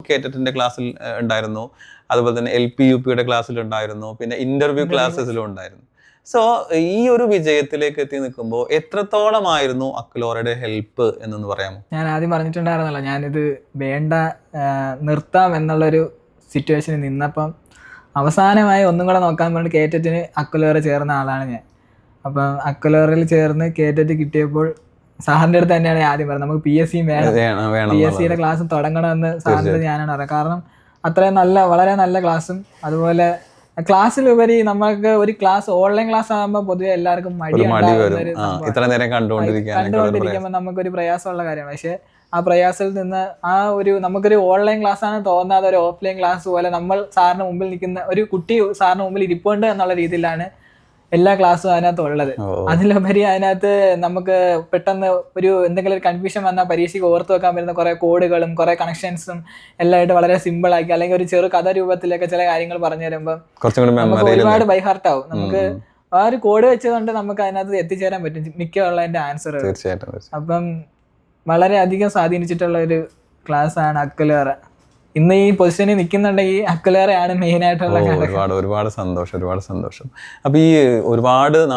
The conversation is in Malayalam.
കേറ്ററ്റിന്റെ ക്ലാസ്സിൽ ഉണ്ടായിരുന്നു, അതുപോലെ തന്നെ LP UPയുടെ ക്ലാസ്സിൽ ഉണ്ടായിരുന്നു, പിന്നെ ഇന്റർവ്യൂ ക്ലാസ്സസിലും ഉണ്ടായിരുന്നു. സോ ഈ ഒരു വിജയത്തിലേക്ക് എത്തി നിൽക്കുമ്പോൾ എത്രത്തോളമായിരുന്നു അക്ലോറയുടെ ഹെൽപ്പ് എന്നൊന്ന് പറയാമോ? ഞാൻ ആദ്യം പറഞ്ഞിട്ടുണ്ടായിരുന്നല്ലോ, ഞാനിത് വേണ്ട നിർത്താം എന്നുള്ളൊരു സിറ്റുവേഷനിൽ നിന്നപ്പം അവസാനമായി ഒന്നും കൂടെ നോക്കാൻ വേണ്ടി കേറ്ററ്റിന് അക്ലോറ ചേർന്ന ആളാണ് ഞാൻ. അപ്പം അക്ലോറയിൽ ചേർന്ന് കേറ്ററ്റ് കിട്ടിയപ്പോൾ സാറിൻ്റെ അടുത്ത് തന്നെയാണ് ആദ്യം പറഞ്ഞത് നമുക്ക് PSC വേണം, PSCയുടെ ക്ലാസ് തുടങ്ങണമെന്ന് സാറിൻ്റെ ഞാനാണ് പറയുന്നത്. കാരണം അത്രയും വളരെ നല്ല ക്ലാസ്സും, അതുപോലെ ക്ലാസ്സിലുപരി നമുക്ക് ഒരു ക്ലാസ് ഓൺലൈൻ ക്ലാസ് ആകുമ്പോൾ പൊതുവെ എല്ലാവർക്കും കണ്ടുകൊണ്ടിരിക്കുമ്പോൾ നമുക്കൊരു പ്രയാസമുള്ള കാര്യമാണ്. പക്ഷെ ആ പ്രയാസത്തിൽ നിന്ന് നമുക്കൊരു ഓൺലൈൻ ക്ലാസ് ആണ് തോന്നാതെ ഒരു ഓഫ്ലൈൻ ക്ലാസ് പോലെ നമ്മൾ സാറിന് മുമ്പിൽ നിൽക്കുന്ന ഒരു കുട്ടി സാറിന് മുമ്പിൽ ഇരിപ്പുണ്ട് എന്നുള്ള രീതിയിലാണ് എല്ലാ ക്ലാസ്സും അതിനകത്ത് ഉള്ളത്. അതിലുപരി അതിനകത്ത് നമുക്ക് പെട്ടെന്ന് എന്തെങ്കിലും ഒരു കൺഫ്യൂഷൻ വന്നാൽ പരീക്ഷയ്ക്ക് ഓർത്ത് വെക്കാൻ പറ്റുന്ന കുറെ കോഡുകളും കുറെ കണക്ഷൻസും എല്ലാമായിട്ട് വളരെ സിമ്പിൾ ആക്കി, അല്ലെങ്കിൽ ഒരു ചെറു കഥ രൂപത്തിലൊക്കെ ചില കാര്യങ്ങൾ പറഞ്ഞു തരുമ്പോൾ നമുക്ക് ഒരുപാട് ബൈഹാർട്ട് ആവും. നമുക്ക് ആ ഒരു കോഡ് വെച്ചുകൊണ്ട് നമുക്ക് അതിനകത്ത് എത്തിച്ചേരാൻ പറ്റും മിക്കുള്ളതിന്റെ ആൻസർ. അപ്പം വളരെയധികം സ്വാധീനിച്ചിട്ടുള്ള ഒരു ക്ലാസ് ആണ് അക്ലോറ. ഇന്ന് ഈ പൊസിഷനിൽ നിൽക്കുന്നുണ്ടെങ്കിൽ അക്ലോറയാണ് മെയിൻ ആയിട്ടുള്ള. ഒരുപാട് സന്തോഷം. അപ്പൊ ഈ ഒരുപാട്